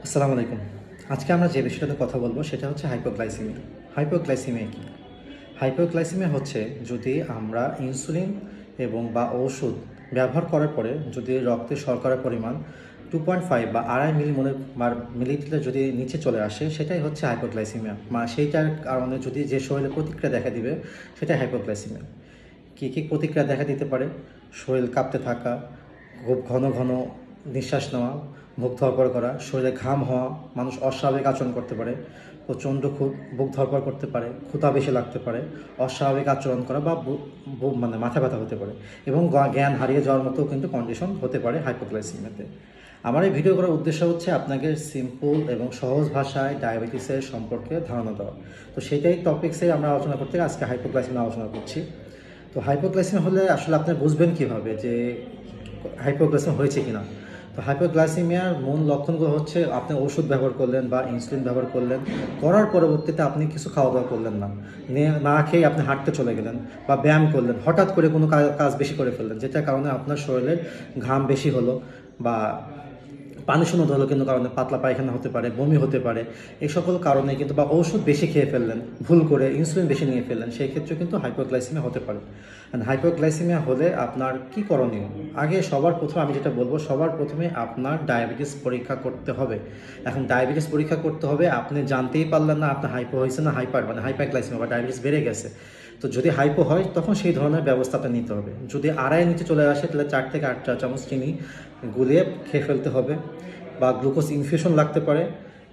আসসালামু আলাইকুম। আজকে আমরা যে বিষয়টাতে কথা বলবো সেটা হচ্ছে হাইপোগ্লাইসেমিয়া। হাইপোগ্লাইসেমিয়া কি? হাইপোগ্লাইসেমিয়া হচ্ছে যদি আমরা ইনসুলিন বা ওষুধ ব্যবহার করার পরে যদি রক্তে শর্করার পরিমাণ 2.5 বা 2.5 মিলিলিটার যদি নিচে চলে আসে, সেটাই হচ্ছে হাইপোগ্লাইসেমিয়া। সেইটার কারণে যদি যে শরীরে প্রতিক্রিয়া দেখা দিবে সেটাই হাইপোগ্লাইসেমিয়া। কী কী প্রতিক্রিয়া দেখা দিতে পারে? শরীর কাঁপতে থাকা, খুব ঘন ঘন নিঃশ্বাস নেওয়া, বুক ধড়ফড় করা, শরীরে ঘাম হওয়া, মানুষ অস্বাভাবিক আচরণ করতে পারে, প্রচণ্ড বুক ধড়ফড় করতে পারে, ক্ষুধা বেশি লাগতে পারে, অস্বাভাবিক আচরণ করা বা মাথা ব্যথা হতে পারে এবং জ্ঞান হারিয়ে যাওয়ার মতো কিন্তু কন্ডিশন হতে পারে হাইপোগ্লাইসেমিয়াতে। আমার এই ভিডিও করার উদ্দেশ্য হচ্ছে আপনাকে সিম্পল এবং সহজ ভাষায় ডায়াবেটিসের সম্পর্কে ধারণা দেওয়া। তো সেটাই টপিক্সে আমরা আলোচনা করতে আজকে হাইপোগ্লাইসেমিয়া আলোচনা করছি। তো হাইপোগ্লাইসেমিয়া হলে আসলে আপনি বুঝবেন কীভাবে যে হাইপোগ্লাইসেমিয়া হয়েছে কিনা? তো হাইপোগ্লাইসেমিয়ার মূল লক্ষণগুলো হচ্ছে আপনি ওষুধ ব্যবহার করলেন বা ইনসুলিন ব্যবহার করলেন, করার পরবর্তীতে আপনি কিছু খাওয়া দাওয়া করলেন না, না খেয়ে আপনি হাঁটতে চলে গেলেন বা ব্যায়াম করলেন, হঠাৎ করে কোনো কাজ বেশি করে ফেললেন, যেটার কারণে আপনার শরীরের ঘাম বেশি হলো বা পানি শূন্যতা হলো, কিন্তু কারণে পাতলা পায়খানা হতে পারে, বমি হতে পারে। এই সকল কারণে কিন্তু বা ওষুধ বেশি খেয়ে ফেললেন, ভুল করে ইনসুলিন বেশি নিয়ে ফেললেন, সেই ক্ষেত্রে কিন্তু হাইপোগ্লাইসেমিয়া হতে পারে। হাইপোগ্লাইসেমিয়া হলে আপনার কি করণীয়? আগে সবার প্রথমে আমি যেটা বলবো, সবার প্রথমে আপনার ডায়াবেটিস পরীক্ষা করতে হবে। এখন ডায়াবেটিস পরীক্ষা করতে হবে, আপনি জানতেই পারলেন না আপনার হাইপো হয়েছে না হাইপারগ্লাইসেমিয়া বা ডায়াবেটিস বেড়ে গেছে। তো যদি হাইপো হয় তখন সেই ধরনের ব্যবস্থাটা নিতে হবে। যদি আড়াই নিচে চলে আসে তাহলে 4 থেকে 8 চা চামচ চিনি গুলিয়ে খেয়ে ফেলতে হবে, বা গ্লুকোজ ইনফিউশন লাগতে পারে,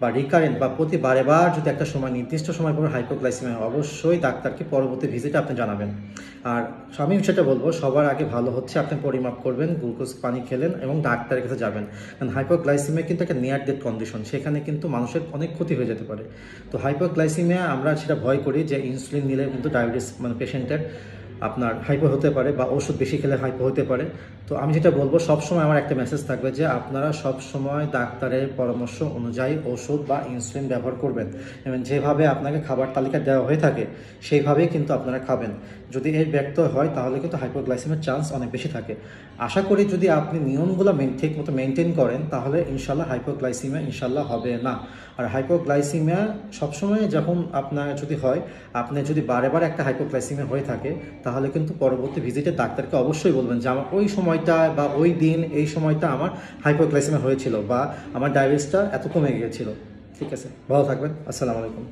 বা রিকারেন্ট বা প্রতি বারেবার যদি একটা সময় নির্দিষ্ট সময় পর হাইপোগ্লাইসেমিয়া, অবশ্যই ডাক্তারকে পরবর্তী ভিজিটে আপনি জানাবেন। আর আমি সেটা বলবো, সবার আগে ভালো হচ্ছে আপনি পরিমাপ করবেন, গ্লুকোজ পানি খেলেন এবং ডাক্তারের কাছে যাবেন। কারণ হাইপোগ্লাইসেমিয়া কিন্তু একটা নিয়ার ডেথ কন্ডিশন, সেখানে কিন্তু মানুষের অনেক ক্ষতি হয়ে যেতে পারে। তো হাইপোগ্লাইসেমিয়া আমরা সেটা ভয় করি যে ইনসুলিন নিলে কিন্তু ডায়াবেটিস পেশেন্টের আপনার হাইপো হতে পারে বা ওষুধ বেশি খেলে হাইপো হতে পারে। তো আমি যেটা বলবো, সবসময় আমার একটা মেসেজ থাকবে যে আপনারা সবসময় ডাক্তারের পরামর্শ অনুযায়ী ওষুধ বা ইনসুলিন ব্যবহার করবেন এবং যেভাবে আপনাকে খাবার তালিকা দেওয়া হয়ে থাকে সেইভাবেই কিন্তু আপনারা খাবেন। যদি এর ব্যত্যয় হয় তাহলে কিন্তু হাইপোগ্লাইসেমিয়ার চান্স অনেক বেশি থাকে। আশা করি যদি আপনি নিয়মগুলো ঠিক মতো মেনটেন করেন তাহলে ইনশাল্লাহ হাইপোগ্লাইসেমিয়া ইনশাল্লাহ হবে না। আর হাইপোগ্লাইসেমিয়া সবসময় যখন আপনার যদি হয়, আপনি যদি বারে বারে একটা হাইপোগ্লাইসেমিয়া হয়ে থাকে, তাহলে কিন্তু পরবর্তী ভিজিটে ডাক্তারকে অবশ্যই বলবেন যে আমার ওই সময়টা বা ওই দিন এই সময়টা আমার হাইপোগ্লাইসেমিয়া হয়েছিল বা আমার ডায়াবেটিসটা এত কমে গিয়েছিল। ঠিক আছে, ভালো থাকবেন। আসসালামু আলাইকুম।